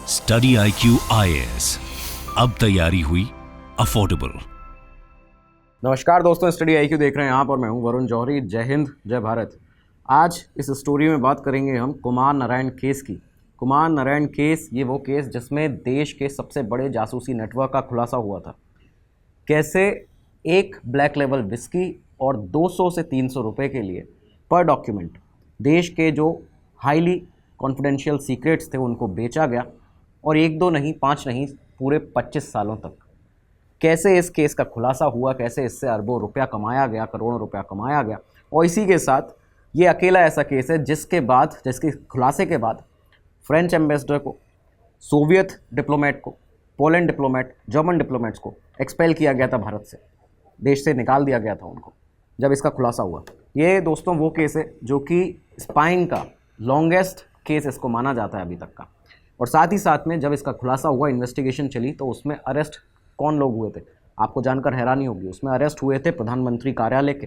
Study IQ IAS, अब तैयारी हुई अफोर्डेबल। नमस्कार दोस्तों, स्टडी IQ देख रहे हैं आप और मैं हूं वरुण जौहरी। जय हिंद, जय भारत। आज इस स्टोरी में बात करेंगे हम कुमार नारायण केस की। कुमार नारायण केस, ये वो केस जिसमें देश के सबसे बड़े जासूसी नेटवर्क का खुलासा हुआ था। कैसे एक ब्लैक लेवल विस्की और 200 से 300 रुपये के लिए पर डॉक्यूमेंट देश के जो हाईली कॉन्फिडेंशियल सीक्रेट्स थे उनको बेचा गया, और एक दो नहीं, पाँच नहीं, पूरे 25 सालों तक। कैसे इस केस का खुलासा हुआ, कैसे इससे अरबों रुपया कमाया गया, करोड़ों रुपया कमाया गया। और इसी के साथ ये अकेला ऐसा केस है जिसके खुलासे के बाद फ्रेंच एम्बेसडर को, सोवियत डिप्लोमेट को, पोलैंड डिप्लोमेट, जर्मन डिप्लोमेट्स को एक्सपेल किया गया था भारत से, देश से निकाल दिया गया था उनको जब इसका खुलासा हुआ। ये दोस्तों वो केस है जो कि स्पाइंग का लॉन्गेस्ट केस इसको माना जाता है अभी तक का। और साथ ही साथ में जब इसका खुलासा हुआ, इन्वेस्टिगेशन चली, तो उसमें अरेस्ट कौन लोग हुए थे आपको जानकर हैरानी होगी। उसमें अरेस्ट हुए थे प्रधानमंत्री कार्यालय के,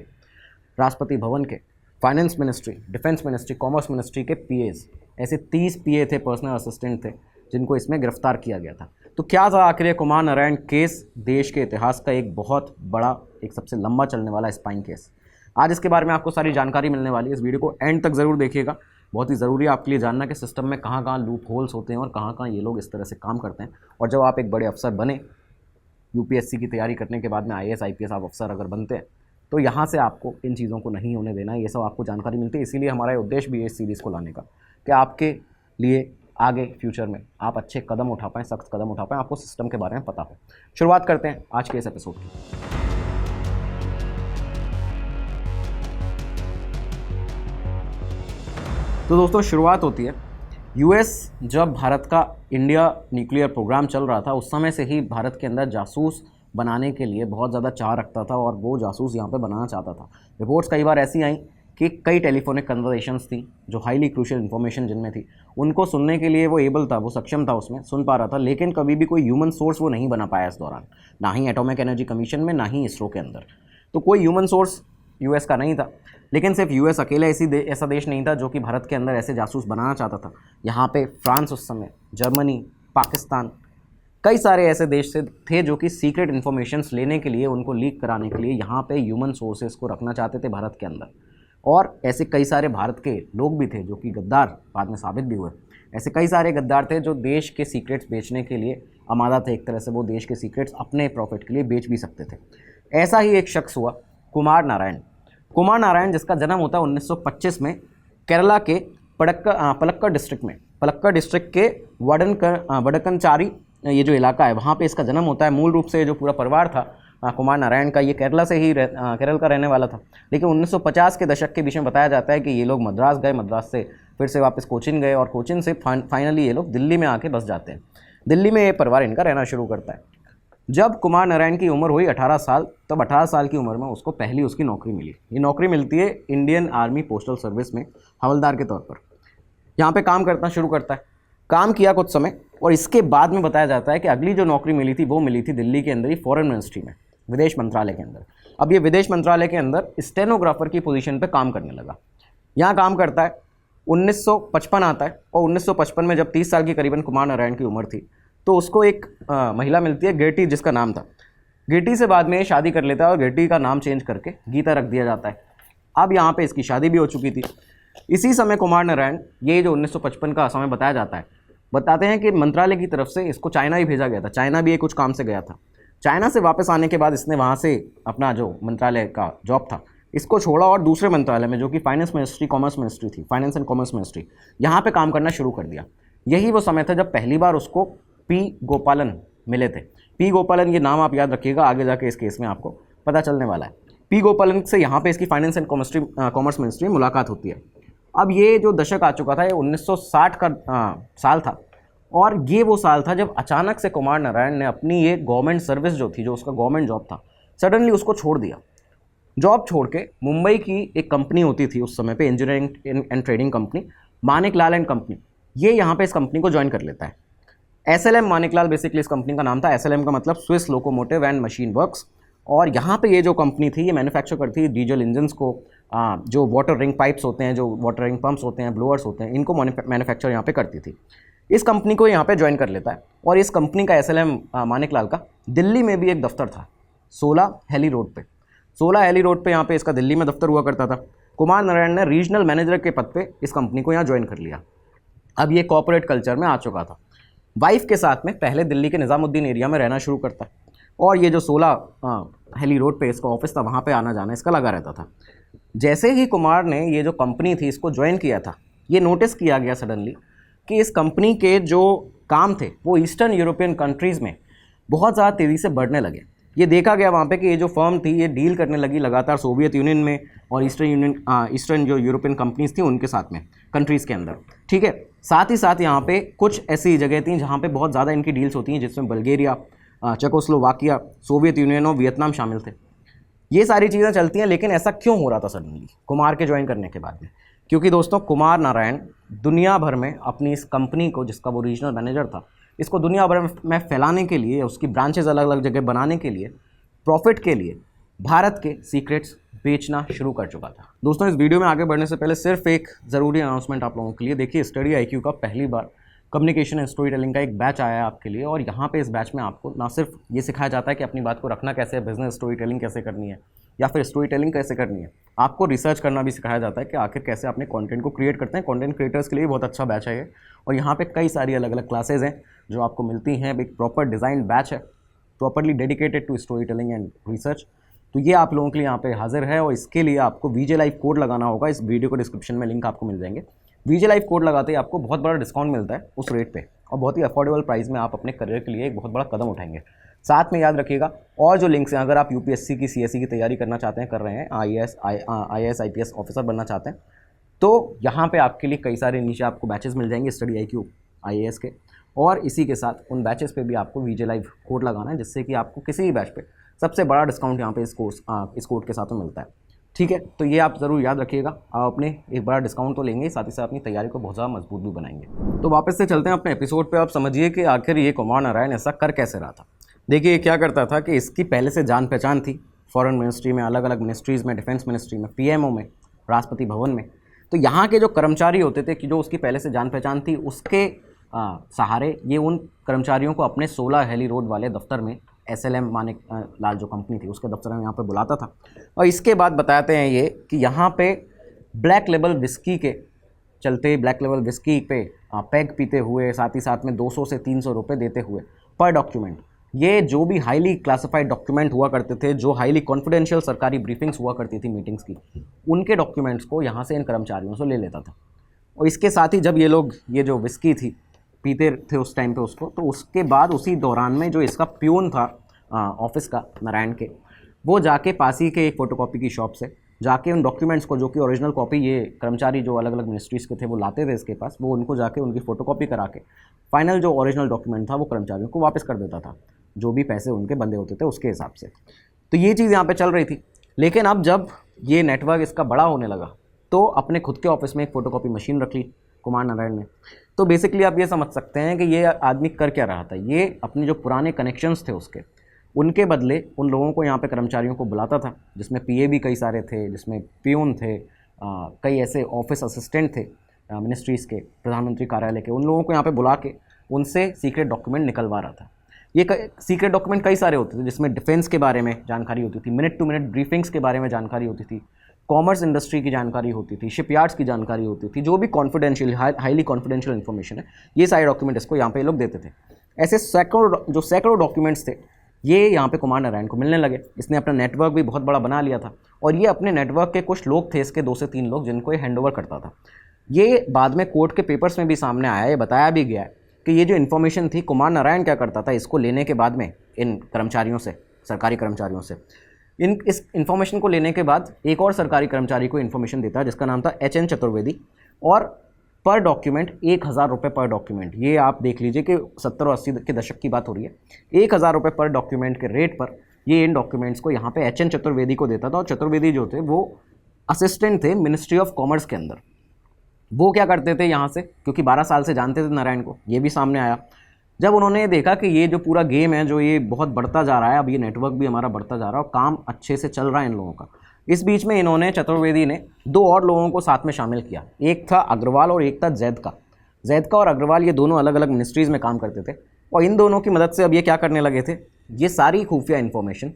राष्ट्रपति भवन के, finance ministry, defence ministry, commerce ministry के PAs। ऐसे 30 PA थे, पर्सनल असिस्टेंट थे, जिनको इसमें गिरफ्तार किया गया था। तो क्या था आखिर ये कुमार नारायण केस? देश के इतिहास का एक बहुत बड़ा, एक सबसे लंबा चलने वाला स्पाइंग केस। आज इसके बारे में आपको सारी जानकारी मिलने वाली है। इस वीडियो को एंड तक ज़रूर देखिएगा। बहुत ही ज़रूरी है आपके लिए जानना कि सिस्टम में कहाँ कहाँ लूप होल्स होते हैं और कहाँ कहाँ ये लोग इस तरह से काम करते हैं। और जब आप एक बड़े अफसर बने, UPSC की तैयारी करने के बाद में IAS IPS आप अफसर अगर बनते हैं, तो यहाँ से आपको इन चीज़ों को नहीं होने देना है। ये सब आपको जानकारी मिलती है। इसीलिए हमारा उद्देश्य भी है इस सीरीज़ को लाने का, कि आपके लिए आगे फ्यूचर में आप अच्छे कदम उठा पाएँ, सख्त कदम उठा पाएँ, आपको सिस्टम के बारे में पता हो। शुरुआत करते हैं आज के इस एपिसोड की। तो दोस्तों शुरुआत होती है, US जब भारत का इंडिया न्यूक्लियर प्रोग्राम चल रहा था, उस समय से ही भारत के अंदर जासूस बनाने के लिए बहुत ज़्यादा चाह रखता था और वो जासूस यहाँ पे बनाना चाहता था। रिपोर्ट्स कई बार ऐसी आई कि कई टेलीफोनिक कन्वर्सेशंस थी जो हाईली क्रूशियल इन्फॉर्मेशन जिनमें थी, उनको सुनने के लिए वो एबल था, वो सक्षम था, उसमें सुन पा रहा था, लेकिन कभी भी कोई ह्यूमन सोर्स वो नहीं बना पाया इस दौरान, ना ही एटॉमिक एनर्जी कमीशन में, ना ही इसरो के अंदर। तो कोई ह्यूमन सोर्स US का नहीं था। लेकिन सिर्फ US अकेले ऐसा देश नहीं था जो कि भारत के अंदर ऐसे जासूस बनाना चाहता था। यहाँ पे फ्रांस उस समय, जर्मनी, पाकिस्तान, कई सारे ऐसे देश से थे जो कि सीक्रेट इन्फॉर्मेशंस लेने के लिए, उनको लीक कराने के लिए यहाँ पे ह्यूमन सोर्सेज को रखना चाहते थे भारत के अंदर। और ऐसे कई सारे भारत के लोग भी थे जो कि गद्दार बाद में साबित भी हुए। ऐसे कई सारे गद्दार थे जो देश के सीक्रेट्स बेचने के लिए आमादा थे। एक तरह से वो देश के सीक्रेट्स अपने प्रॉफिट के लिए बेच भी सकते थे। ऐसा ही एक शख्स हुआ कुमार नारायण। कुमार नारायण जिसका जन्म होता है 1925 में केरला के पलक्कड़ डिस्ट्रिक्ट में, पलक्कड़ डिस्ट्रिक्ट के वडकनचारी, ये जो इलाका है वहाँ पे इसका जन्म होता है। मूल रूप से जो पूरा परिवार था कुमार नारायण का, ये केरला से ही केरल का रहने वाला था। लेकिन 1950 के दशक के बीच में बताया जाता है कि ये लोग मद्रास गए, मद्रास से फिर से वापस कोचिन गए, और कोचिन से फाइनली ये लोग दिल्ली में आके बस जाते हैं। दिल्ली में ये परिवार इनका रहना शुरू करता है। जब कुमार नारायण की उम्र हुई 18 साल, तब 18 साल की उम्र में उसको पहली उसकी नौकरी मिली। ये नौकरी मिलती है इंडियन आर्मी पोस्टल सर्विस में हवलदार के तौर पर। यहाँ पे काम करना शुरू करता है। काम किया कुछ समय, और इसके बाद में बताया जाता है कि अगली जो नौकरी मिली थी वो मिली थी दिल्ली के अंदर ही फॉरेन मिनिस्ट्री में, विदेश मंत्रालय के अंदर। अब ये विदेश मंत्रालय के अंदर स्टेनोग्राफर की पोजीशन पे काम करने लगा। यहाँ काम करता है। 1955 आता है, और 1955 में जब 30 साल की करीबन कुमार नारायण की उम्र थी, तो उसको एक महिला मिलती है, गेटी जिसका नाम था। गेटी से बाद में शादी कर लेता है और गेटी का नाम चेंज करके गीता रख दिया जाता है। अब यहाँ पे इसकी शादी भी हो चुकी थी। इसी समय कुमार नारायण, ये जो 1955 का समय बताया जाता है, बताते हैं कि मंत्रालय की तरफ से इसको चाइना ही भेजा गया था। चाइना भी ये कुछ काम से गया था। चाइना से वापस आने के बाद इसने वहाँ से अपना जो मंत्रालय का जॉब था इसको छोड़ा, और दूसरे मंत्रालय में जो कि फाइनेंस मिनिस्ट्री, कॉमर्स मिनिस्ट्री थी, फाइनेंस एंड कॉमर्स मिनिस्ट्री, यहाँ पर काम करना शुरू कर दिया। यही वो समय था जब पहली बार उसको P गोपालन मिले थे। P गोपालन, ये नाम आप याद रखिएगा, आगे जाके इस केस में आपको पता चलने वाला है। P गोपालन से यहाँ पे इसकी फाइनेंस एंड कॉमर्स मिनिस्ट्री में मुलाकात होती है। अब ये जो दशक आ चुका था, ये 1960 का साल था, और ये वो साल था जब अचानक से कुमार नारायण ने अपनी ये गवर्नमेंट सर्विस जो थी, जो उसका गवर्नमेंट जॉब था, सडनली उसको छोड़ दिया। जॉब छोड़ के मुंबई की एक कंपनी होती थी उस समय पे, engineering and trading company, Maniklal and company, ये यहाँ पे इस कंपनी को ज्वाइन कर लेता है। SLM मानिकलाल बेसिकली इस कंपनी का नाम था। SLM का मतलब Swiss locomotive and machine works. और यहाँ पे ये जो कंपनी थी, ये मैन्युफैक्चर करती थी डीजल इंजन्स को, जो वाटर रिंग पाइप्स होते हैं, जो वाटर रिंग पंप्स होते हैं, ब्लोअर्स होते हैं, इनको मैन्युफैक्चर यहाँ पे करती थी। इस कंपनी को यहाँ पे ज्वाइन कर लेता है और इस कंपनी का SLM मानिकलाल का दिल्ली में भी एक दफ्तर था 16 हेली रोड पे। 16 हेली रोड पे यहाँ पे इसका दिल्ली में दफ्तर हुआ करता था। कुमार नारायण ने रीजनल मैनेजर के पद पे इस कंपनी को यहाँ ज्वाइन कर लिया। अब ये कॉर्पोरेट कल्चर में आ चुका था। वाइफ के साथ में पहले दिल्ली के निज़ामुद्दीन एरिया में रहना शुरू करता है और ये जो 16 हेली रोड पे इसका ऑफिस था वहाँ पे आना जाना इसका लगा रहता था। जैसे ही कुमार ने ये जो कंपनी थी इसको ज्वाइन किया था, ये नोटिस किया गया सडनली कि इस कंपनी के जो काम थे वो ईस्टर्न यूरोपियन कंट्रीज़ में बहुत ज़्यादा तेज़ी से बढ़ने लगे। ये देखा गया वहाँ पे कि ये जो फर्म थी ये डील करने लगी लगातार सोवियत यूनियन में और ईस्टर्न जो यूरोपियन कंपनीज थी उनके साथ में, कंट्रीज़ के अंदर, ठीक है। साथ ही साथ यहाँ पे कुछ ऐसी जगह थी जहाँ पे बहुत ज़्यादा इनकी डील्स होती हैं, जिसमें बल्गेरिया, चेकोस्लोवाकिया, सोवियत यूनियन और वियतनाम शामिल थे। ये सारी चीज़ें चलती हैं, लेकिन ऐसा क्यों हो रहा था सडनली कुमार के ज्वाइन करने के बाद में? क्योंकि दोस्तों कुमार नारायण दुनिया भर में अपनी इस कंपनी को, जिसका वो रीजनल मैनेजर था, इसको दुनिया भर में फैलाने के लिए, उसकी ब्रांचेज अलग अलग जगह बनाने के लिए, प्रॉफिट के लिए भारत के सीक्रेट्स बेचना शुरू कर चुका था। दोस्तों इस वीडियो में आगे बढ़ने से पहले सिर्फ एक ज़रूरी अनाउंसमेंट आप लोगों के लिए। देखिए स्टडी IQ का पहली बार कम्युनिकेशन एंड स्टोरी टेलिंग का एक बैच आया है आपके लिए और यहाँ पे इस बैच में आपको ना सिर्फ ये सिखाया जाता है कि अपनी बात को रखना कैसे है, बिजनेस स्टोरी टेलिंग कैसे करनी है या फिर स्टोरी टेलिंग कैसे करनी है, आपको रिसर्च करना भी सिखाया जाता है कि आखिर कैसे अपने कंटेंट को क्रिएट करते हैं। कंटेंट क्रिएटर्स के लिए बहुत अच्छा बैच है ये और यहाँ पे कई सारी अलग अलग क्लासेज हैं जो आपको मिलती हैं। एक प्रॉपर डिज़ाइन बैच है, properly dedicated to story telling and research. तो ये आप लोगों के लिए यहाँ पे हाजिर है और इसके लिए आपको VJ Live कोड लगाना होगा। इस वीडियो को डिस्क्रिप्शन में लिंक आपको मिल जाएंगे। VJ Live कोड लगाते ही आपको बहुत बड़ा डिस्काउंट मिलता है उस रेट पे और बहुत ही अफोर्डेबल प्राइस में आप अपने करियर के लिए एक बहुत बड़ा कदम उठाएंगे। साथ में याद रखिएगा और जो लिंक्स हैं, अगर आप UPSC की CSE की तैयारी करना चाहते हैं, कर रहे हैं, IAS IPS ऑफिसर बनना चाहते हैं, तो यहाँ पे आपके लिए कई सारे नीचे आपको बैचेस मिल जाएंगे स्टडी IQ IAS के। और इसी के साथ उन बैचेस पे भी आपको VJ Live कोड लगाना है, जिससे कि आपको किसी भी बैच पे सबसे बड़ा डिस्काउंट यहाँ पे इस कोड के साथ में मिलता है, ठीक है। तो ये आप ज़रूर याद रखिएगा, आप अपने एक बड़ा डिस्काउंट तो लेंगे, साथ ही साथ अपनी तैयारी को बहुत ज़्यादा मजबूत भी बनाएंगे। तो वापस से चलते हैं अपने एपिसोड पे। आप समझिए कि आखिर ये कुमार नारायण ऐसा कर कैसे रहा था। देखिए क्या करता था कि इसकी पहले से जान पहचान थी फॉरेन मिनिस्ट्री में, अलग अलग मिनिस्ट्रीज़ में, डिफेंस मिनिस्ट्री में, PMO में, राष्ट्रपति भवन में। तो यहाँ के जो कर्मचारी होते थे कि जो उसकी पहले से जान पहचान थी, उसके सहारे ये उन कर्मचारियों को अपने 16 हेली रोड वाले दफ्तर में, SLM मानिकलाल जो कंपनी थी उसके दफ्तर में यहाँ पे बुलाता था। और इसके बाद बताते हैं ये कि यहाँ पे ब्लैक लेबल विस्की के चलते, ब्लैक लेबल विस्की पे पैग पीते हुए, साथ ही साथ में 200 से 300 रुपये देते हुए पर डॉक्यूमेंट, ये जो भी हाईली क्लासिफाइड डॉक्यूमेंट हुआ करते थे, जो हाईली कॉन्फिडेंशियल सरकारी ब्रीफिंग्स हुआ करती थी मीटिंग्स की, उनके डॉक्यूमेंट्स को यहाँ से इन कर्मचारियों से ले लेता था। और इसके साथ ही जब ये लोग ये जो विस्की थी पीते थे उस टाइम पे उसको, तो उसके बाद उसी दौरान में जो इसका प्यून था ऑफिस का नारायण के, वो जाके पास ही के एक फ़ोटोकॉपी की शॉप से जाके उन डॉक्यूमेंट्स को, जो कि ओरिजिनल कॉपी ये कर्मचारी जो अलग अलग मिनिस्ट्रीज़ के थे वो लाते थे इसके पास, वो उनको जाके उनकी फ़ोटोकॉपी करा के फाइनल जो ओरिजिनल डॉक्यूमेंट था वो कर्मचारियों को वापस कर देता था, जो भी पैसे उनके बंदे होते थे उसके हिसाब से। तो ये चीज़ यहाँ पे चल रही थी। लेकिन अब जब ये नेटवर्क इसका बड़ा होने लगा तो अपने खुद के ऑफिस में एक फ़ोटोकॉपी मशीन रख ली कुमार नारायण ने। तो बेसिकली आप ये समझ सकते हैं कि ये आदमी कर क्या रहा था। ये अपने जो पुराने कनेक्शंस थे उसके, उनके बदले उन लोगों को यहाँ पे कर्मचारियों को बुलाता था, जिसमें PA भी कई सारे थे, जिसमें प्यून थे, कई ऐसे ऑफिस असिस्टेंट थे मिनिस्ट्रीज़ के, प्रधानमंत्री कार्यालय के, उन लोगों को यहाँ पे बुला के उनसे सीक्रेट डॉक्यूमेंट निकलवा रहा था। ये सीक्रेट डॉक्यूमेंट कई सारे होते थे, जिसमें डिफेंस के बारे में जानकारी होती थी, मिनट टू मिनट ब्रीफिंग्स के बारे में जानकारी होती थी, कॉमर्स इंडस्ट्री की जानकारी होती थी, शिपयार्ड्स की जानकारी होती थी, जो भी कॉन्फिडेंशियल हाईली कॉन्फिडेंशियल इन्फॉर्मेशन है, ये सारे डॉक्यूमेंट इसको यहाँ पे लोग देते थे। ऐसे सैकड़ों डॉक्यूमेंट्स थे, ये यहाँ पे कुमार नारायण को मिलने लगे। इसने अपना नेटवर्क भी बहुत बड़ा बना लिया था और ये अपने नेटवर्क के कुछ लोग थे, इसके 2 से 3 लोग, जिनको ये हैंडओवर करता था। ये बाद में कोर्ट के पेपर्स में भी सामने आया, ये बताया भी गया है कि ये जो इन्फॉर्मेशन थी, कुमार नारायण क्या करता था, इसको लेने के बाद में इन कर्मचारियों से, सरकारी कर्मचारियों से, इस इन्फॉर्मेशन को लेने के बाद एक और सरकारी कर्मचारी को इन्फॉर्मेशन देता है जिसका नाम था HN चतुर्वेदी, और पर डॉक्यूमेंट 1000 रुपये पर डॉक्यूमेंट, ये आप देख लीजिए कि 70 और 80 के दशक की बात हो रही है, 1000 रुपये पर डॉक्यूमेंट के रेट पर ये इन डॉक्यूमेंट्स को यहाँ पे HN चतुर्वेदी को देता था। और चतुर्वेदी जो थे वो असिस्टेंट थे मिनिस्ट्री ऑफ कॉमर्स के अंदर। वो क्या करते थे यहाँ से, क्योंकि 12 साल से जानते थे नारायण को, ये भी सामने आया जब उन्होंने देखा कि ये जो पूरा गेम है, जो ये बहुत बढ़ता जा रहा है, अब ये नेटवर्क भी हमारा बढ़ता जा रहा है और काम अच्छे से चल रहा है इन लोगों का। इस बीच में इन्होंने, चतुर्वेदी ने, 2 और लोगों को साथ में शामिल किया। एक था अग्रवाल और एक था जैद का। जैदका और अग्रवाल ये दोनों अलग अलग मिनिस्ट्रीज़ में काम करते थे और इन दोनों की मदद से अब ये क्या करने लगे थे, ये सारी खुफिया इन्फॉर्मेशन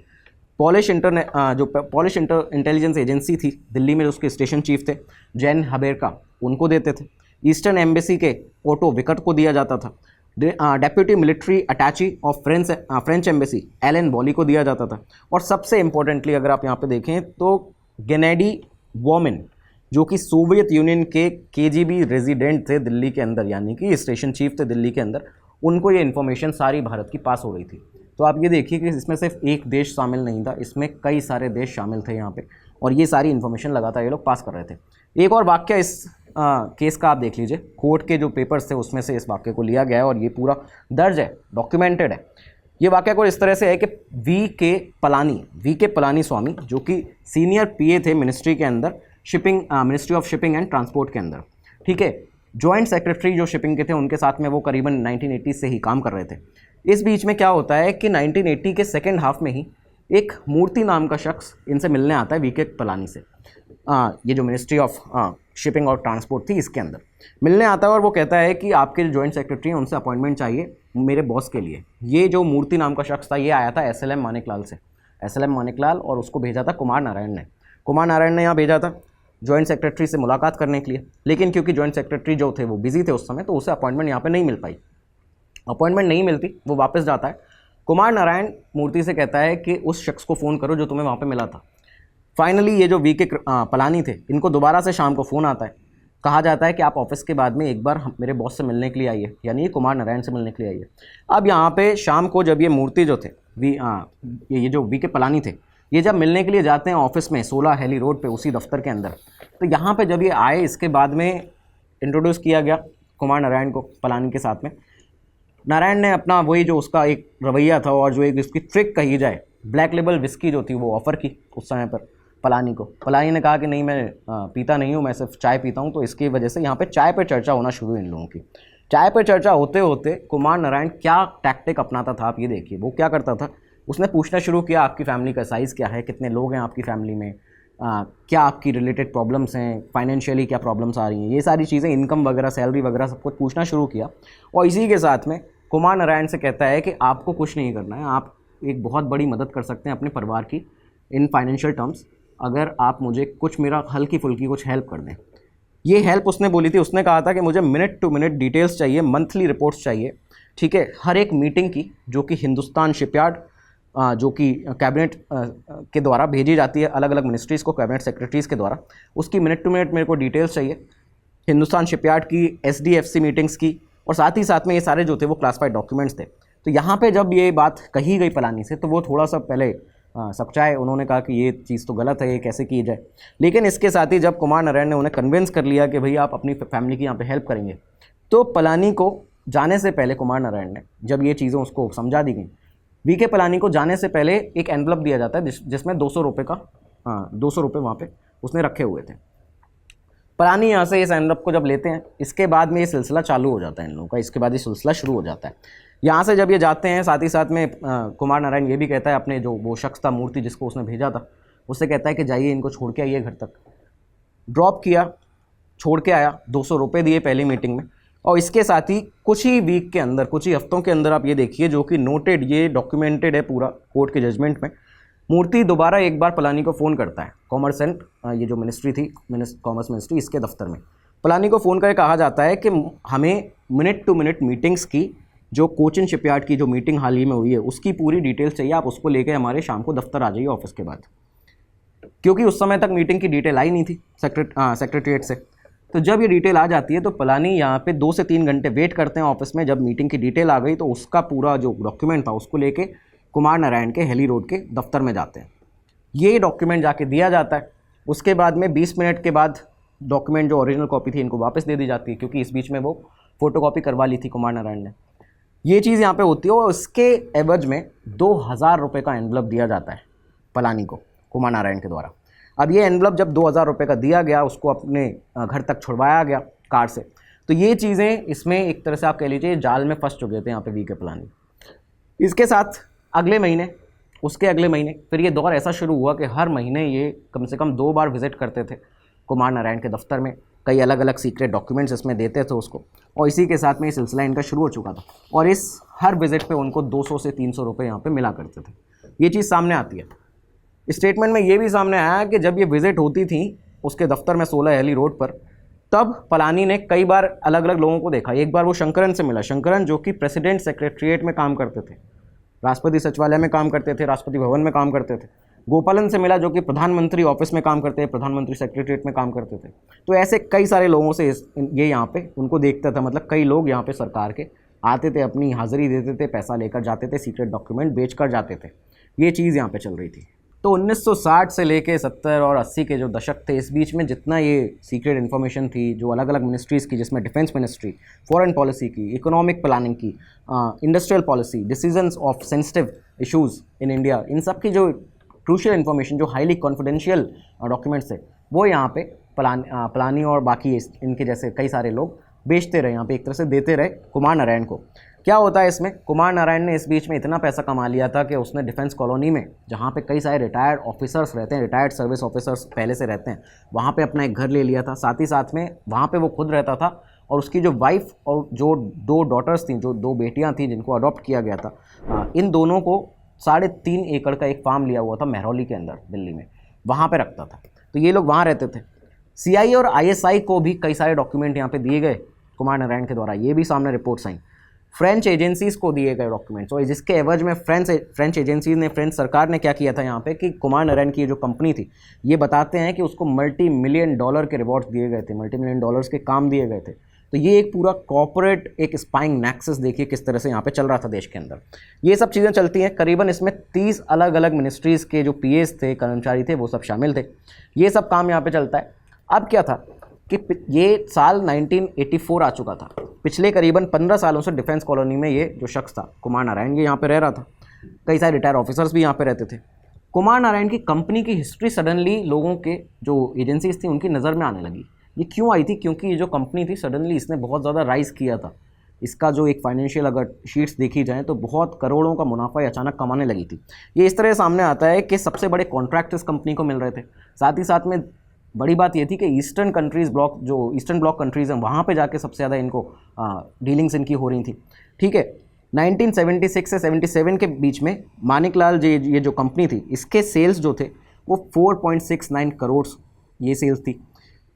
पॉलिश इंटेलिजेंस एजेंसी थी दिल्ली में, उसके स्टेशन चीफ थे जैन हबेरका, उनको देते थे। ईस्टर्न एम्बेसी के ओटो विकट को दिया जाता था। Deputy military attaché of French embassy Alan Bolly को दिया जाता था। और सबसे इम्पोर्टेंटली अगर आप यहाँ पे देखें तो गेनेडी वॉमिन, जो कि सोवियत यूनियन के केजीबी रेजिडेंट थे दिल्ली के अंदर, यानी कि स्टेशन चीफ थे दिल्ली के अंदर, उनको ये इन्फॉर्मेशन सारी भारत की पास हो रही थी। तो आप ये देखिए कि इसमें सिर्फ एक देश शामिल नहीं था, इसमें कई सारे देश शामिल थे यहाँ पे, और ये सारी इन्फॉर्मेशन लगातार ये लोग पास कर रहे थे। एक और वाक्य इस केस का आप देख लीजिए, कोर्ट के जो पेपर्स थे उसमें से इस वाक्य को लिया गया है और ये पूरा दर्ज है, डॉक्यूमेंटेड है। ये वाक्य को इस तरह से है कि वी के पलानी स्वामी, जो कि सीनियर पीए थे मिनिस्ट्री के अंदर, ministry of shipping and transport के अंदर, ठीक है, जॉइंट सेक्रेटरी जो शिपिंग के थे उनके साथ में वो करीबन 1980 से ही काम कर रहे थे। इस बीच में क्या होता है कि 1980 के सेकेंड हाफ में ही एक मूर्ति नाम का शख्स इनसे मिलने आता है वी के पलानी से, ये जो मिनिस्ट्री ऑफ शिपिंग और ट्रांसपोर्ट थी इसके अंदर मिलने आता है और वो कहता है कि आपके जो जॉइंट सेक्रेटरी हैं उनसे अपॉइंटमेंट चाहिए मेरे बॉस के लिए। ये जो मूर्ति नाम का शख्स था ये आया था SLM मानेकलाल से, SLM मानेकलाल, और उसको भेजा था कुमार नारायण ने यहाँ भेजा था जॉइंट सेक्रेटरी से मुलाकात करने के लिए। लेकिन क्योंकि जॉइंट सेक्रेटरी जो थे वो बिजी थे उस समय, तो उसे अपॉइंटमेंट यहाँ पे नहीं मिल पाई। अपॉइंटमेंट नहीं मिलती, वो वापस जाता है। कुमार नारायण मूर्ति से कहता है कि उस शख्स को फ़ोन करो जो तुम्हें वहाँ पे मिला था। फाइनली ये जो वी के पलानी थे, इनको दोबारा से शाम को फ़ोन आता है, कहा जाता है कि आप ऑफिस के बाद में एक बार मेरे बॉस से मिलने के लिए आइए, यानी ये कुमार नारायण से मिलने के लिए आइए। अब यहाँ पे शाम को जब ये मूर्ति जो थे ये जो वी के पलानी थे, ये जब मिलने के लिए जाते हैं ऑफिस में 16 हेली रोड पे उसी दफ्तर के अंदर, तो यहाँ पे जब ये आए इसके बाद में इंट्रोड्यूस किया गया कुमार नारायण को पलानी के साथ में। नारायण ने अपना वही जो उसका एक रवैया था और जो एक उसकी ट्रिक कही जाए, ब्लैक लेबल विस्की जो थी वो ऑफ़र की उस समय पर पलानी को। पलानी ने कहा कि नहीं, मैं पीता नहीं हूँ, मैं सिर्फ चाय पीता हूँ। तो इसकी वजह से यहाँ पे चाय पे चर्चा होना शुरू हुई इन लोगों की। चाय पे चर्चा होते होते कुमार नारायण क्या टैक्टिक अपनाता था आप ये देखिए। वो क्या करता था, उसने पूछना शुरू किया आपकी फैमिली का साइज़ क्या है, कितने लोग हैं आपकी फैमिली में, क्या आपकी रिलेटेड प्रॉब्लम्स हैं, फाइनेंशियली क्या प्रॉब्लम्स आ रही हैं, ये सारी चीज़ें, इनकम वगैरह, सैलरी वगैरह सब कुछ पूछना शुरू किया। और इसी के साथ में कुमार नारायण से कहता है कि आपको कुछ नहीं करना है, आप एक बहुत बड़ी मदद कर सकते हैं अपने परिवार की इन फाइनेंशियल टर्म्स, अगर आप मुझे कुछ मेरा हल्की फुल्की कुछ हेल्प कर दें। ये हेल्प उसने बोली थी, उसने कहा था कि मुझे मिनट टू मिनट डिटेल्स चाहिए, मंथली रिपोर्ट्स चाहिए, ठीक है, हर एक मीटिंग की, जो कि हिंदुस्तान शिपयार्ड जो कि कैबिनेट के द्वारा भेजी जाती है अलग अलग मिनिस्ट्रीज़ को, कैबिनेट सेक्रेटरीज़ के द्वारा, उसकी मिनट टू मिनट मेरे को डिटेल्स चाहिए, हिंदुस्तान शिपयार्ड की, SDFC मीटिंग्स की, और साथ ही साथ में ये सारे जो थे वो क्लासिफाइड डॉक्यूमेंट्स थे। तो यहाँ पे जब ये बात कही गई पलानी से, तो वो थोड़ा सा पहले सच्चाए, उन्होंने कहा कि ये चीज़ तो गलत है, ये कैसे की जाए। लेकिन इसके साथ ही जब कुमार नारायण ने उन्हें कन्विंस कर लिया कि भाई आप अपनी फैमिली की यहाँ पे हेल्प करेंगे, तो पलानी को जाने से पहले कुमार नारायण ने, जब ये चीज़ें उसको समझा दी गई, VK पलानी को जाने से पहले एक एनवलप दिया जाता है जिसमें 200 रुपये का 200 रुपये वहाँ पे उसने रखे हुए थे। पलानी यहाँ से इस एनवलप को जब लेते हैं, इसके बाद में ये सिलसिला चालू हो जाता है इन लोगों का, इसके बाद ये सिलसिला शुरू हो जाता है। यहाँ से जब ये जाते हैं, साथ ही साथ में कुमार नारायण ये भी कहता है अपने जो वो शख्स था मूर्ति जिसको उसने भेजा था, उससे कहता है कि जाइए इनको छोड़ के आइए घर तक। ड्रॉप किया, छोड़ के आया, 200 रुपये दिए पहली मीटिंग में, और इसके साथ ही कुछ ही वीक के अंदर, कुछ ही हफ्तों के अंदर आप ये देखिए, जो कि नोटेड, ये डॉक्यूमेंटेड है पूरा कोर्ट के जजमेंट में, मूर्ति दोबारा एक बार पलानी को फ़ोन करता है, कॉमर्स एंड ये जो मिनिस्ट्री थी, कॉमर्स मिनिस्ट्री, इसके दफ्तर में पलानी को फ़ोन करके कहा जाता है कि हमें मिनट टू मिनट मीटिंग्स की, जो कोचिन शिपयार्ड की जो मीटिंग हाल ही में हुई है उसकी पूरी डिटेल्स चाहिए, आप उसको लेके हमारे शाम को दफ्तर आ जाइए ऑफिस के बाद, क्योंकि उस समय तक मीटिंग की डिटेल आई नहीं थी सेक्रेटरीट से। तो जब ये डिटेल आ जाती है तो पलानी यहाँ पे 2 से 3 घंटे वेट करते हैं ऑफिस में। जब मीटिंग की डिटेल आ गई तो उसका पूरा जो डॉक्यूमेंट था उसको लेके कुमार नारायण के हेली रोड के दफ्तर में जाते हैं। ये डॉक्यूमेंट जाके दिया जाता है। उसके बाद में 20 मिनट के बाद डॉक्यूमेंट जो ओरिजिनल कॉपी थी इनको वापस दे दी जाती है, क्योंकि इस बीच में वो फ़ोटोकॉपी करवा ली थी कुमार नारायण ने। ये चीज़ यहाँ पे होती है और उसके एवज में 2000 रुपये का एनवलप दिया जाता है पलानी को कुमार नारायण के द्वारा। अब ये एनवलप जब 2000 रुपये का दिया गया, उसको अपने घर तक छुड़वाया गया कार से। तो ये चीज़ें इसमें एक तरह से आप कह लीजिए जाल में फंस चुके थे यहाँ पे VK पलानी। इसके साथ अगले महीने, उसके अगले महीने फिर ये दौर ऐसा शुरू हुआ कि हर महीने ये कम से कम 2 बार विज़िट करते थे कुमार नारायण के दफ्तर में, कई अलग अलग सीक्रेट डॉक्यूमेंट्स इसमें देते थे उसको, और इसी के साथ में ये सिलसिला इनका शुरू हो चुका था। और इस हर विजिट पे उनको 200 से 300 रुपये यहाँ पे मिला करते थे। ये चीज़ सामने आती है। स्टेटमेंट में ये भी सामने आया कि जब ये विजिट होती थी उसके दफ्तर में 16 एली रोड पर, तब पलानी ने कई बार अलग अलग लोगों को देखा। एक बार वो शंकरन से मिला, शंकरन जो कि प्रेसिडेंट सेक्रेटरीट में काम करते थे, राष्ट्रपति सचिवालय में काम करते थे, राष्ट्रपति भवन में काम करते थे। गोपालन से मिला जो कि प्रधानमंत्री ऑफिस में काम करते हैं, प्रधानमंत्री सेक्रेटरीट में काम करते थे। तो ऐसे कई सारे लोगों से ये यहाँ पे उनको देखता था। मतलब कई लोग यहाँ पे सरकार के आते थे, अपनी हाज़िरी देते थे, पैसा लेकर जाते थे, सीक्रेट डॉक्यूमेंट बेच कर जाते थे। ये चीज़ यहाँ पे चल रही थी। तो 1960 से लेके 70 और 80 के जो दशक थे, इस बीच में जितना ये सीक्रेट इन्फॉर्मेशन थी जो अलग अलग मिनिस्ट्रीज़ की, जिसमें डिफेंस मिनिस्ट्री, फॉरेन पॉलिसी की, इकोनॉमिक प्लानिंग की, industrial policy, decisions of sensitive issues in India, इन सब की जो क्रूशियल इन्फॉर्मेशन, जो हाईली कॉन्फिडेंशियल डॉक्यूमेंट्स थे, वो यहाँ पे पलानी और बाकी इनके जैसे कई सारे लोग बेचते रहे, यहाँ पे एक तरह से देते रहे कुमार नारायण को। क्या होता है इसमें, कुमार नारायण ने इस बीच में इतना पैसा कमा लिया था कि उसने डिफेंस कॉलोनी में, जहाँ पे कई सारे रिटायर्ड ऑफिसर्स रहते हैं, रिटायर्ड सर्विस ऑफिसर्स पहले से रहते हैं, वहाँ पे अपना एक घर ले लिया था। साथ ही साथ में वहाँ पे वो खुद रहता था और उसकी जो वाइफ और जो 2 डॉटर्स थी, जो 2 बेटियाँ थीं जिनको अडॉप्ट किया गया था, इन दोनों को 3.5 एकड़ का एक फार्म लिया हुआ था महरौली के अंदर दिल्ली में, वहाँ पर रखता था। तो ये लोग वहाँ रहते थे। CIA और ISI को भी कई सारे डॉक्यूमेंट यहाँ पर दिए गए कुमार नारायण के द्वारा, ये भी सामने रिपोर्ट्स आई। फ्रेंच एजेंसीज़ को दिए गए डॉक्यूमेंट्स, और जिसके एवज में फ्रेंच एजेंसीज़ ने, फ्रेंच सरकार ने क्या किया था यहाँ पे कि कुमार नारायण की जो कंपनी थी, ये बताते हैं कि उसको $multi-million के रिवॉर्ड्स दिए गए थे, $multi-million के काम दिए गए थे। तो ये एक पूरा कॉर्पोरेट एक स्पाइंग नेक्सस देखिए किस तरह से यहाँ पे चल रहा था देश के अंदर। ये सब चीज़ें चलती हैं। करीबन इसमें 30 अलग अलग मिनिस्ट्रीज़ के जो PAs थे, कर्मचारी थे, वो सब शामिल थे। ये सब काम यहाँ पर चलता है। अब क्या था कि ये साल 1984 आ चुका था। पिछले करीबन 15 सालों से डिफेंस कॉलोनी में ये जो शख्स था कुमार नारायण, ये यहाँ पे रह रहा था। कई सारे रिटायर ऑफिसर्स भी यहाँ पे रहते थे। कुमार नारायण की कंपनी की हिस्ट्री सडनली लोगों के जो एजेंसीज थी उनकी नज़र में आने लगी। ये क्यों आई थी? क्योंकि ये जो कंपनी थी सडनली इसने बहुत ज़्यादा राइज़ किया था। इसका जो एक फाइनेंशियल अगर शीट्स देखी जाएँ तो बहुत करोड़ों का मुनाफा ये अचानक कमाने लगी थी। ये इस तरह सामने आता है कि सबसे बड़े कॉन्ट्रैक्ट इस कंपनी को मिल रहे थे। साथ ही साथ में बड़ी बात ये थी कि ईस्टर्न ब्लॉक कंट्रीज़ हैं, वहाँ पे जाके सबसे ज़्यादा इनको डीलिंग्स इनकी हो रही थी। ठीक है, 1976 से 77 के बीच में मानिकलाल ये जो कंपनी थी, इसके सेल्स जो थे वो 4.69 करोड़ ये सेल्स थी।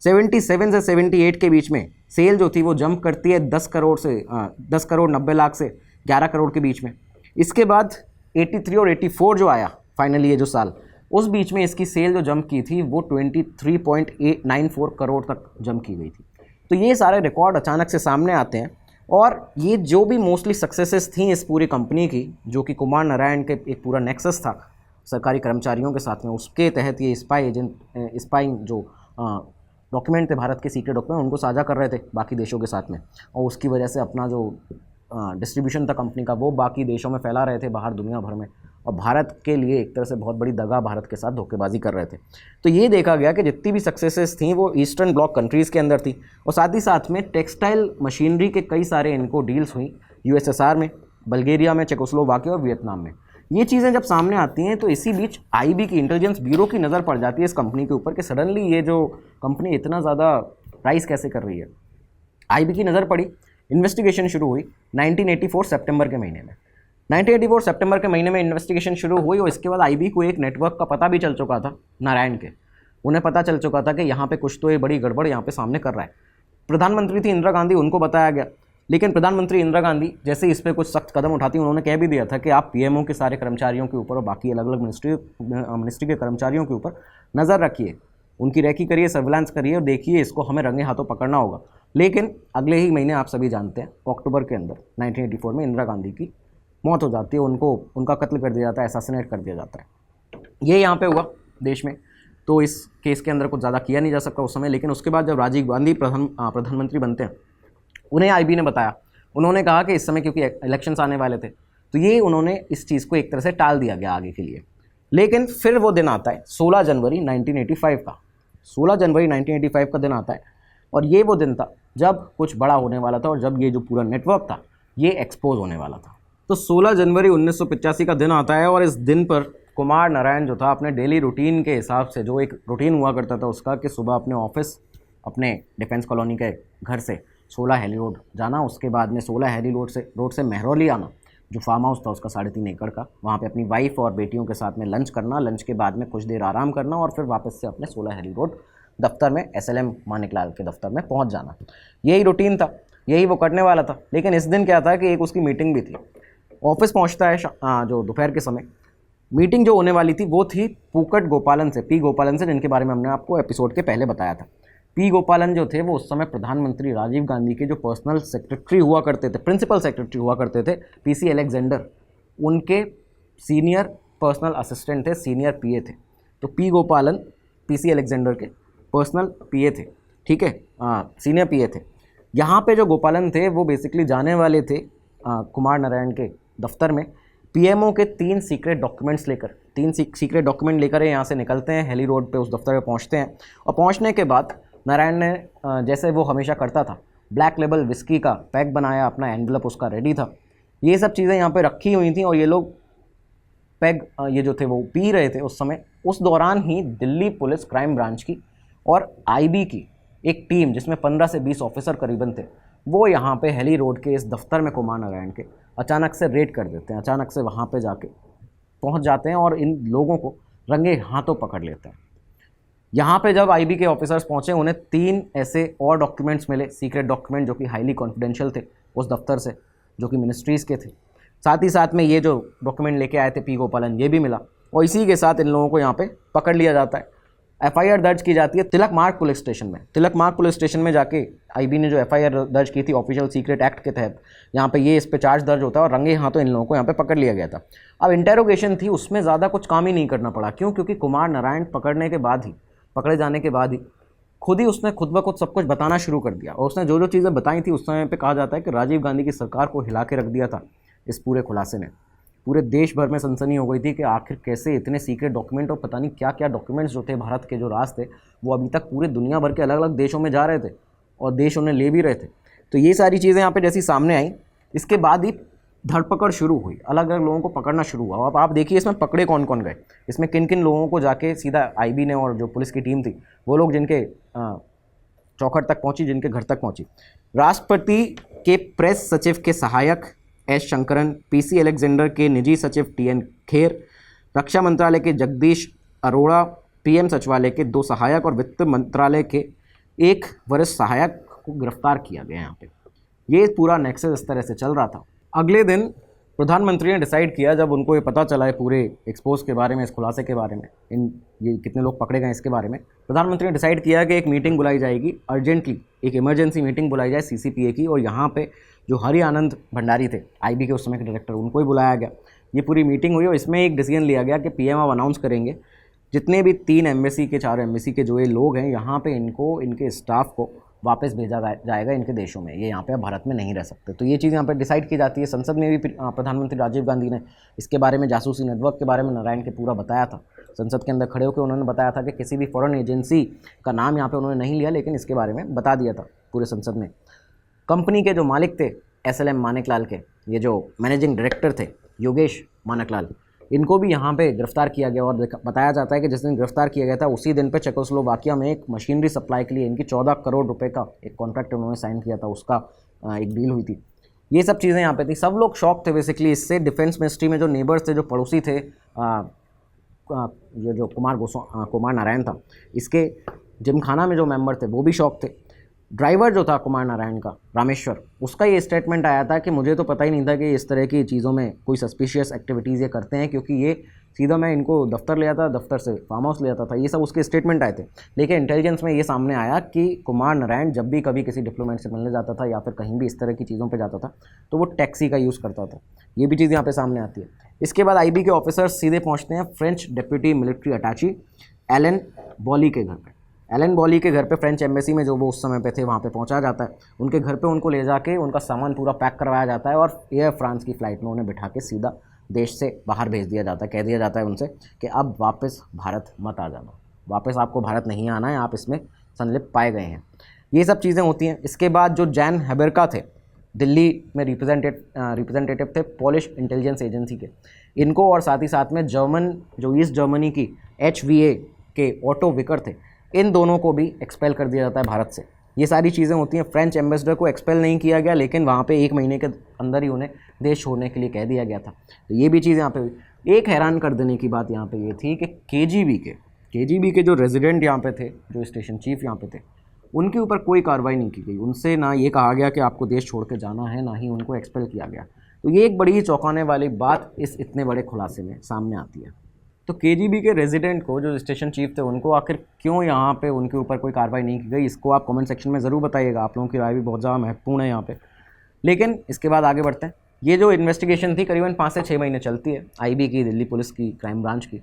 77 से 78 के बीच में सेल जो थी वो जंप करती है 10 करोड़ 90 लाख से 11 करोड़ के बीच में। इसके बाद 83 और 84 जो आया फाइनली ये जो साल, उस बीच में इसकी सेल जो जंप की थी वो 23.94 करोड़ तक जंप की गई थी। तो ये सारे रिकॉर्ड अचानक से सामने आते हैं। और ये जो भी मोस्टली सक्सेसेस थी इस पूरी कंपनी की, जो कि कुमार नारायण के एक पूरा नेक्सस था सरकारी कर्मचारियों के साथ में, उसके तहत ये स्पाइंग जो डॉक्यूमेंट थे, भारत के सीक्रेट डॉक्यूमेंट, उनको साझा कर रहे थे बाकी देशों के साथ में, और उसकी वजह से अपना जो डिस्ट्रीब्यूशन था कंपनी का वो बाकी देशों में फैला रहे थे, बाहर दुनिया भर में, और भारत के लिए एक तरह से बहुत बड़ी दगा भारत के साथ धोखेबाजी कर रहे थे। तो ये देखा गया कि जितनी भी सक्सेसेस थी वो ईस्टर्न ब्लॉक कंट्रीज़ के अंदर थी, और साथ ही साथ में टेक्सटाइल मशीनरी के कई सारे इनको डील्स हुई USSR में, बल्गेरिया में, चेकोस्लोवाकिया और वियतनाम में। ये चीज़ें जब सामने आती हैं तो इसी बीच IB की, इंटेलिजेंस ब्यूरो की नज़र पड़ जाती है इस कंपनी के ऊपर कि सडनली ये जो कंपनी इतना ज़्यादा राइज कैसे कर रही है। IB की नज़र पड़ी, इन्वेस्टिगेशन शुरू हुई 1984 सितंबर के महीने में। 1984 सितंबर के महीने में इन्वेस्टिगेशन शुरू हुई, और इसके बाद IB को एक नेटवर्क का पता भी चल चुका था नारायण के। उन्हें पता चल चुका था कि यहाँ पे कुछ तो ये बड़ी गड़बड़ यहाँ पे सामने कर रहा है। प्रधानमंत्री थी इंदिरा गांधी, उनको बताया गया, लेकिन प्रधानमंत्री इंदिरा गांधी जैसे इस पर कुछ सख्त कदम उठाती, उन्होंने कह भी दिया था कि आप PMO के सारे कर्मचारियों के ऊपर और बाकी अलग अलग मिनिस्ट्री के कर्मचारियों के ऊपर नज़र रखिए, उनकी रेकी करिए, सर्विलांस करिए, और देखिए इसको हमें रंगे हाथों पकड़ना होगा। लेकिन अगले ही महीने आप सभी जानते हैं अक्टूबर के अंदर 1984 में इंदिरा गांधी की मौत हो जाती है, उनका कत्ल कर दिया जाता है, असैसिनेट कर दिया जाता है। ये यहाँ पे हुआ देश में। तो इस केस के अंदर कुछ ज़्यादा किया नहीं जा सकता उस समय, लेकिन उसके बाद जब राजीव गांधी प्रधानमंत्री बनते हैं, उन्हें IB ने बताया, उन्होंने कहा कि इस समय क्योंकि इलेक्शंस आने वाले थे, तो ये उन्होंने इस चीज़ को एक तरह से टाल दिया गया आगे के लिए। लेकिन फिर वो दिन आता है 16 जनवरी 1985 का। 16 जनवरी 1985 का दिन आता है, और ये वो दिन था जब कुछ बड़ा होने वाला था, और जब ये जो पूरा नेटवर्क था ये एक्सपोज होने वाला था। तो 16 जनवरी 1985 का दिन आता है, और इस दिन पर कुमार नारायण जो था अपने डेली रूटीन के हिसाब से, जो एक रूटीन हुआ करता था उसका कि सुबह अपने ऑफिस अपने डिफेंस कॉलोनी के घर से 16 हेली रोड जाना, उसके बाद में 16 हेली रोड से मेहरौली आना, जो फार्म हाउस था उसका 3.5 एकड़ का, वहाँ पे अपनी वाइफ और बेटियों के साथ में लंच करना, लंच के बाद में कुछ देर आराम करना और फिर वापस से अपने 16 हेली रोड दफ्तर में SLM मानिकलाल के दफ्तर में पहुँच जाना। यही रूटीन था, यही वो करने वाला था। लेकिन इस दिन क्या था कि एक उसकी मीटिंग भी थी। ऑफिस पहुँचता है जो दोपहर के समय। मीटिंग जो होने वाली थी वो थी पूकट गोपालन से, पी गोपालन से, जिनके बारे में हमने आपको एपिसोड के पहले बताया था। पी गोपालन जो थे वो उस समय प्रधानमंत्री राजीव गांधी के जो पर्सनल सेक्रेटरी हुआ करते थे, प्रिंसिपल सेक्रेटरी हुआ करते थे, PC अलेक्जेंडर, उनके सीनियर पर्सनल असिस्टेंट थे, सीनियर PA थे। तो पी गोपालन PC अलेक्जेंडर के पर्सनल PA थे, ठीक है, सीनियर PA थे। यहाँ पे जो गोपालन थे वो बेसिकली जाने वाले थे कुमार नारायण के दफ्तर में PMO के 3 सीक्रेट डॉक्यूमेंट्स लेकर। 3 सीक्रेट डॉक्यूमेंट लेकर यहाँ से निकलते हैं, हेली रोड पे उस दफ्तर में पहुँचते हैं। और पहुँचने के बाद नारायण ने जैसे वो हमेशा करता था, ब्लैक लेबल विस्की का पैक बनाया, अपना एनवलप उसका रेडी था, ये सब चीज़ें यहाँ पे रखी हुई थी और ये लोग पैग ये जो थे वो पी रहे थे उस समय। उस दौरान ही दिल्ली पुलिस क्राइम ब्रांच की और IB की एक टीम, जिसमें 15 से 20 ऑफिसर करीबन थे, वो यहाँ पे हेली रोड के इस दफ्तर में कुमार नारायण के अचानक से रेड कर देते हैं। अचानक से वहाँ पे जाके पहुँच जाते हैं और इन लोगों को रंगे हाथों पकड़ लेते हैं। यहाँ पे जब IB के ऑफिसर्स पहुँचे, उन्हें 3 ऐसे और डॉक्यूमेंट्स मिले, सीक्रेट डॉक्यूमेंट, जो कि हाईली कॉन्फिडेंशियल थे उस दफ्तर से, जो कि मिनिस्ट्रीज़ के थे। साथ ही साथ में ये जो डॉक्यूमेंट लेके आए थे पी गोपालन, ये भी मिला और इसी के साथ इन लोगों को यहाँ पे पकड़ लिया जाता है। FIR दर्ज की जाती है तिलक मार्ग पुलिस स्टेशन में। तिलक मार्ग पुलिस स्टेशन में जाके IB ने जो FIR दर्ज की थी ऑफिशियल सीक्रेट एक्ट के तहत, यहाँ पे ये इस पे चार्ज दर्ज होता है और रंगे हाथों इन लोगों को यहाँ पे पकड़ लिया गया था। अब इंटेरोगेशन थी, उसमें ज़्यादा कुछ काम ही नहीं करना पड़ा। क्यों? क्योंकि कुमार नारायण पकड़े जाने के बाद ही खुद ही उसने खुद ब खुद सब कुछ बताना शुरू कर दिया। और उसने जो जो चीज़ें बताई थी उस समय पे कहा जाता है कि राजीव गांधी की सरकार को हिला के रख दिया था इस पूरे खुलासे ने। पूरे देश भर में सनसनी हो गई थी कि आखिर कैसे इतने सीक्रेट डॉक्यूमेंट और पता नहीं क्या क्या डॉक्यूमेंट्स जो थे भारत के, जो राज थे, वो अभी तक पूरे दुनिया भर के अलग अलग देशों में जा रहे थे और देश उन्हें ले भी रहे थे। तो ये सारी चीज़ें यहाँ पे जैसी सामने आई, इसके बाद ही धरपकड़ शुरू हुई, अलग अलग लोगों को पकड़ना शुरू हुआ। अब आप देखिए इसमें पकड़े कौन कौन गए, इसमें किन किन लोगों को जाके सीधा IB ने और जो पुलिस की टीम थी वो लोग जिनके चौखट तक पहुंची, जिनके घर तक पहुंची। राष्ट्रपति के प्रेस सचिव के सहायक S शंकरन, PC अलेक्जेंडर के निजी सचिव TN खेर, रक्षा मंत्रालय के जगदीश अरोड़ा, PM सचिवालय के 2 सहायक और वित्त मंत्रालय के 1 वरिष्ठ सहायक को गिरफ्तार किया गया। यहाँ पे ये पूरा नेक्सस इस तरह से चल रहा था। अगले दिन प्रधानमंत्री ने डिसाइड किया, जब उनको ये पता चला है पूरे एक्सपोज के बारे में, इस खुलासे के बारे में, ये कितने लोग पकड़े गए इसके बारे में, प्रधानमंत्री ने डिसाइड किया कि एक मीटिंग बुलाई जाएगी, अर्जेंटली एक इमरजेंसी मीटिंग बुलाई जाए CCPA की। और यहाँ पे जो हरि आनंद भंडारी थे IB के उस समय के डायरेक्टर, उनको ही बुलाया गया। ये पूरी मीटिंग हुई और इसमें एक डिसीजन लिया गया कि PM अब अनाउंस करेंगे जितने भी 3 एम्बेसी के 4 एम्बेसी के जो ये लोग हैं, यहाँ पे इनको, इनके स्टाफ को वापस भेजा जाएगा इनके देशों में, ये यहाँ पे अब भारत में नहीं रह सकते। तो ये चीज़ यहाँ पे डिसाइड की जाती है। संसद में भी प्रधानमंत्री राजीव गांधी ने इसके बारे में, जासूसी नेटवर्क के बारे में नारायण के पूरा बताया था। संसद के अंदर खड़े होकर उन्होंने बताया था कि किसी भी फॉरेन एजेंसी का नाम यहाँ पे उन्होंने नहीं लिया, लेकिन इसके बारे में बता दिया था पूरे संसद में। कंपनी के जो मालिक थे SLM मानिकलाल के, ये जो मैनेजिंग डायरेक्टर थे योगेश मानिकलाल, इनको भी यहाँ पे गिरफ्तार किया गया। और बताया जाता है कि जिस दिन गिरफ्तार किया गया था उसी दिन पे चेकोस्लोवाकिया में एक मशीनरी सप्लाई के लिए इनकी 14 करोड़ रुपए का एक कॉन्ट्रैक्ट उन्होंने साइन किया था, उसका एक डील हुई थी। ये सब चीज़ें यहाँ पे थी। सब लोग शॉक थे बेसिकली इससे। डिफेंस मिनिस्ट्री में जो नेबर्स थे, जो पड़ोसी थे, जो कुमार नारायण था, इसके जिमखाना में जो मेंबर थे वो भी शॉक थे। ड्राइवर जो था कुमार नारायण का, रामेश्वर, उसका ये स्टेटमेंट आया था कि मुझे तो पता ही नहीं था कि इस तरह की चीज़ों में कोई सस्पिशियस एक्टिविटीज़ ये करते हैं, क्योंकि ये सीधा मैं इनको दफ्तर ले आता, दफ्तर से फार्म हाउस ले आता था। ये सब उसके स्टेटमेंट आए थे। लेकिन इंटेलिजेंस में ये सामने आया कि कुमार नारायण जब भी कभी किसी डिप्लोमेट से मिलने जाता था या फिर कहीं भी इस तरह की चीज़ों पर जाता था तो वो टैक्सी का यूज़ करता था। ये भी चीज़ यहाँ पर सामने आती है। इसके बाद IB के ऑफिसर्स सीधे पहुँचते हैं फ्रेंच डिप्यूटी मिलिट्री अटैची एलन बॉली के घर पर। एलन बॉली के घर पे फ्रेंच एम्बेसी में जो वो उस समय पे थे वहाँ पे पहुँचा जाता है। उनके घर पे उनको ले जाके उनका सामान पूरा पैक करवाया जाता है और एयर फ्रांस की फ़्लाइट में उन्हें बिठा के सीधा देश से बाहर भेज दिया जाता है। कह दिया जाता है उनसे कि अब वापस भारत मत आ जाना, वापस आपको भारत नहीं आना है, आप इसमें संलिप्त पाए गए हैं। ये सब चीज़ें होती हैं। इसके बाद जो जैन हेबेरका थे, दिल्ली में रिप्रेजेंटेटिव थे पोलिश इंटेलिजेंस एजेंसी के, इनको और साथ ही साथ में जर्मन जो ईस्ट जर्मनी की HVA के ऑटो विकर थे, इन दोनों को भी एक्सपेल कर दिया जाता है भारत से। ये सारी चीज़ें होती हैं। फ्रेंच एम्बेसडर को एक्सपेल नहीं किया गया, लेकिन वहाँ पे 1 महीने के अंदर ही उन्हें देश छोड़ने के लिए कह दिया गया था। तो ये भी चीज़ यहाँ पे हुई। एक हैरान कर देने की बात यहाँ पे ये थी कि केजीबी के जो रेजिडेंट यहाँ पे थे, जो स्टेशन चीफ यहाँ पे थे, उनके ऊपर कोई कार्रवाई नहीं की गई। उनसे ना ये कहा गया कि आपको देश छोड़ के जाना है, ना ही उनको एक्सपेल किया गया। तो ये एक बड़ी ही चौंकाने वाली बात इस इतने बड़े खुलासे में सामने आती है। तो केजीबी के रेजिडेंट को, जो स्टेशन चीफ थे, उनको आखिर क्यों यहाँ पे उनके ऊपर कोई कार्रवाई नहीं की गई, इसको आप कमेंट सेक्शन में ज़रूर बताइएगा। आप लोगों की राय भी बहुत ज़्यादा महत्वपूर्ण है यहाँ पे। लेकिन इसके बाद आगे बढ़ते हैं। ये जो इन्वेस्टिगेशन थी करीबन 5 से 6 महीने चलती है, आईबी की, दिल्ली पुलिस की, क्राइम ब्रांच की।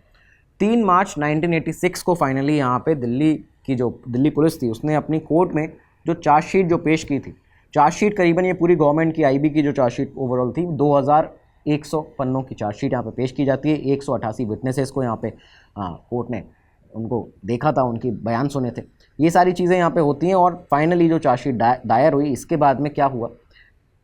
3 मार्च 1986 को फाइनली यहाँ पे दिल्ली पुलिस थी, उसने अपनी कोर्ट में जो चार्जशीट जो पेश की थी, चार्जशीट करीबन ये पूरी गवर्नमेंट की, आईबी की जो चार्जशीट ओवरऑल थी 2100 पन्नों की चार्जशीट यहाँ पे पेश की जाती है। 188 विटनेसेस को यहाँ पे कोर्ट ने उनको देखा था, उनकी बयान सुने थे। ये सारी चीज़ें यहाँ पे होती हैं और फाइनली जो चार्जशीट दायर हुई, इसके बाद में क्या हुआ,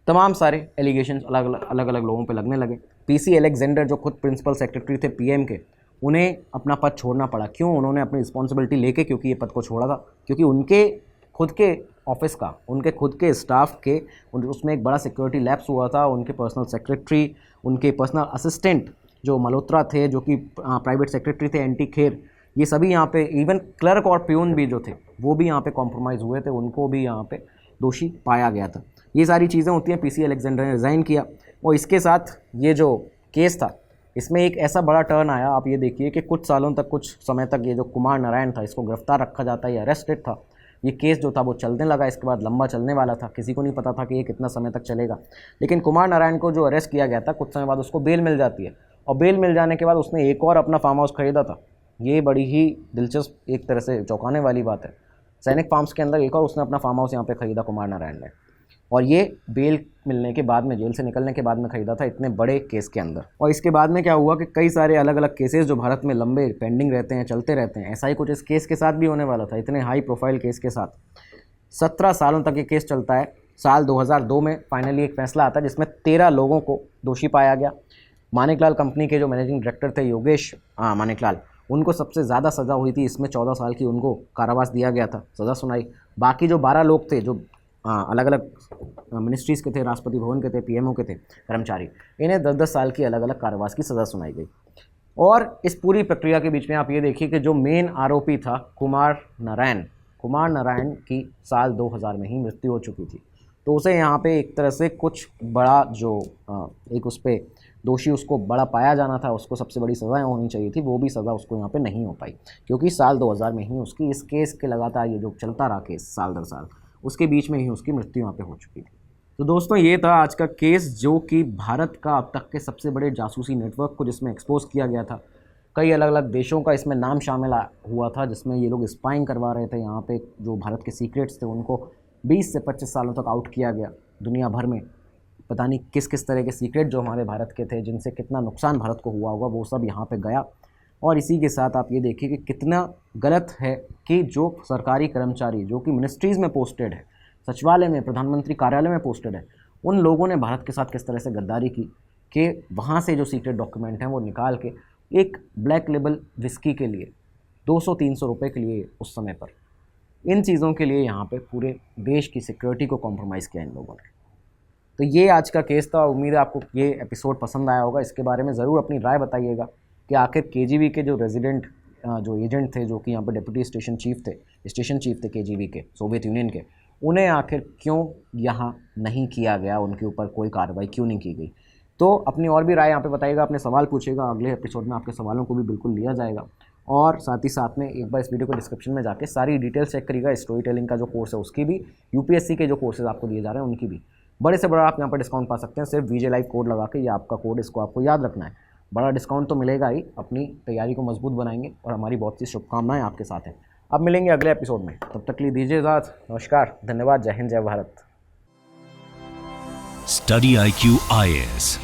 तमाम सारे एलिगेशंस अलग अलग लोगों पे लगने लगे। पीसी एलेक्जेंडर जो खुद प्रिंसिपल सेक्रेटरी थे पीएम के, उन्हें अपना पद छोड़ना पड़ा। क्यों? उन्होंने अपनी रिस्पॉन्सिबिलिटी लेके क्योंकि ये पद को छोड़ा था, क्योंकि उनके खुद के ऑफिस का, उनके खुद के स्टाफ के उसमें एक बड़ा सिक्योरिटी लैप्स हुआ था। उनके पर्सनल सेक्रेटरी, उनके पर्सनल असिस्टेंट जो मल्होत्रा थे, जो कि प्राइवेट सेक्रेटरी थे एनटी खेर, ये सभी यहाँ पे, इवन क्लर्क और प्यून भी जो थे वो भी यहाँ पे कॉम्प्रोमाइज़ हुए थे, उनको भी यहाँ पे दोषी पाया गया था। ये सारी चीज़ें होती हैं। पीसी एलेक्जेंडर ने रिज़ाइन किया और इसके साथ ये जो केस था, इसमें एक ऐसा बड़ा टर्न आया। आप ये देखिए कि कुछ सालों तक, कुछ समय तक ये जो कुमार नारायण था, इसको गिरफ्तार रखा जाता है, ये अरेस्टेड था। ये केस जो था वो चलने लगा, इसके बाद लंबा चलने वाला था, किसी को नहीं पता था कि ये कितना समय तक चलेगा। लेकिन कुमार नारायण को जो अरेस्ट किया गया था, कुछ समय बाद उसको बेल मिल जाती है और बेल मिल जाने के बाद उसने एक और अपना फार्म हाउस खरीदा था। ये बड़ी ही दिलचस्प, एक तरह से चौंकाने वाली बात है। सैनिक फार्म्स के अंदर एक और उसने अपना फार्म हाउस यहाँ पे खरीदा कुमार नारायण ने, और ये बेल मिलने के बाद में, जेल से निकलने के बाद में खरीदा था, इतने बड़े केस के अंदर। और इसके बाद में क्या हुआ कि कई सारे अलग अलग केसेस जो भारत में लंबे पेंडिंग रहते हैं, चलते रहते हैं, ऐसा ही कुछ इस केस के साथ भी होने वाला था। इतने हाई प्रोफाइल केस के साथ 17 सालों तक ये केस चलता है। साल 2002 में फाइनली एक फैसला आता है जिसमें 13 लोगों को दोषी पाया गया। मानिकलाल कंपनी के जो मैनेजिंग डायरेक्टर थे योगेश मानिकलाल, उनको सबसे ज़्यादा सज़ा हुई थी। इसमें 14 साल की उनको कारावास दिया गया था, सज़ा सुनाई। बाकी जो 12 लोग थे, जो अलग अलग मिनिस्ट्रीज़ के थे, राष्ट्रपति भवन के थे, पीएमओ के थे कर्मचारी, इन्हें 10-10 साल की अलग अलग कारावास की सज़ा सुनाई गई। और इस पूरी प्रक्रिया के बीच में आप ये देखिए कि जो मेन आरोपी था कुमार नारायण की साल 2000 में ही मृत्यु हो चुकी थी। तो उसे यहाँ पे एक तरह से कुछ बड़ा जो एक उस पर दोषी उसको बड़ा पाया जाना था, उसको सबसे बड़ी सज़ा होनी चाहिए थी, वो भी सज़ा उसको यहाँ पे नहीं हो पाई, क्योंकि साल 2000 में ही उसकी इस केस के लगातार ये जो चलता रहा केस साल दर साल, उसके बीच में ही उसकी मृत्यु यहाँ पे हो चुकी थी। तो दोस्तों, ये था आज का केस, जो कि भारत का अब तक के सबसे बड़े जासूसी नेटवर्क को जिसमें एक्सपोज किया गया था। कई अलग अलग देशों का इसमें नाम शामिल हुआ था, जिसमें ये लोग स्पाइंग करवा रहे थे। यहाँ पे जो भारत के सीक्रेट्स थे उनको 20 से 25 सालों तक आउट किया गया दुनिया भर में। पता नहीं किस किस तरह के सीक्रेट जो हमारे भारत के थे, जिनसे कितना नुकसान भारत को हुआ होगा, वो सब यहाँ पे गया। और इसी के साथ आप ये देखिए कि कितना गलत है कि जो सरकारी कर्मचारी जो कि मिनिस्ट्रीज़ में पोस्टेड है, सचिवालय में, प्रधानमंत्री कार्यालय में पोस्टेड है, उन लोगों ने भारत के साथ किस तरह से गद्दारी की कि वहाँ से जो सीक्रेट डॉक्यूमेंट हैं वो निकाल के एक ब्लैक लेबल विस्की के लिए 200-300 रुपये के लिए उस समय पर, इन चीज़ों के लिए यहाँ पे पूरे देश की सिक्योरिटी को कॉम्प्रोमाइज़ किया इन लोगों ने। तो ये आज का केस था। उम्मीद है आपको ये एपिसोड पसंद आया होगा। इसके बारे में ज़रूर अपनी राय बताइएगा कि आखिर केजीबी के जो रेजिडेंट जो एजेंट थे, जो कि यहाँ पर डिप्टी स्टेशन चीफ थे केजीबी के, सोवियत यूनियन के, उन्हें आखिर क्यों यहाँ नहीं किया गया, उनके ऊपर कोई कार्रवाई क्यों नहीं की गई। तो अपनी और भी राय यहाँ पे बताइएगा, अपने सवाल पूछेगा, अगले एपिसोड में आपके सवालों को भी बिल्कुल लिया जाएगा। और साथ ही साथ में एक बार इस वीडियो को डिस्क्रिप्शन में जाके सारी डिटेल्स चेक करिएगा। स्टोरी टेलिंग का जो कोर्स है उसकी भी, यूपीएससी के जो कोर्सेज आपको दिए जा रहे हैं उनकी भी, बड़े से बड़ा आप यहाँ पर डिस्काउंट पा सकते हैं सिर्फ वीजे लाइव कोड लगा के। ये आपका कोड, इसको आपको याद रखना है। बड़ा डिस्काउंट तो मिलेगा ही, अपनी तैयारी को मजबूत बनाएंगे और हमारी बहुत सी शुभकामनाएं आपके साथ हैं। अब मिलेंगे अगले एपिसोड में, तब तक के लिए दीजिए इजाज़त। नमस्कार, धन्यवाद, जय हिंद, जय भारत। स्टडी IQ IAS,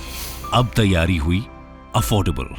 अब तैयारी हुई अफोर्डेबल।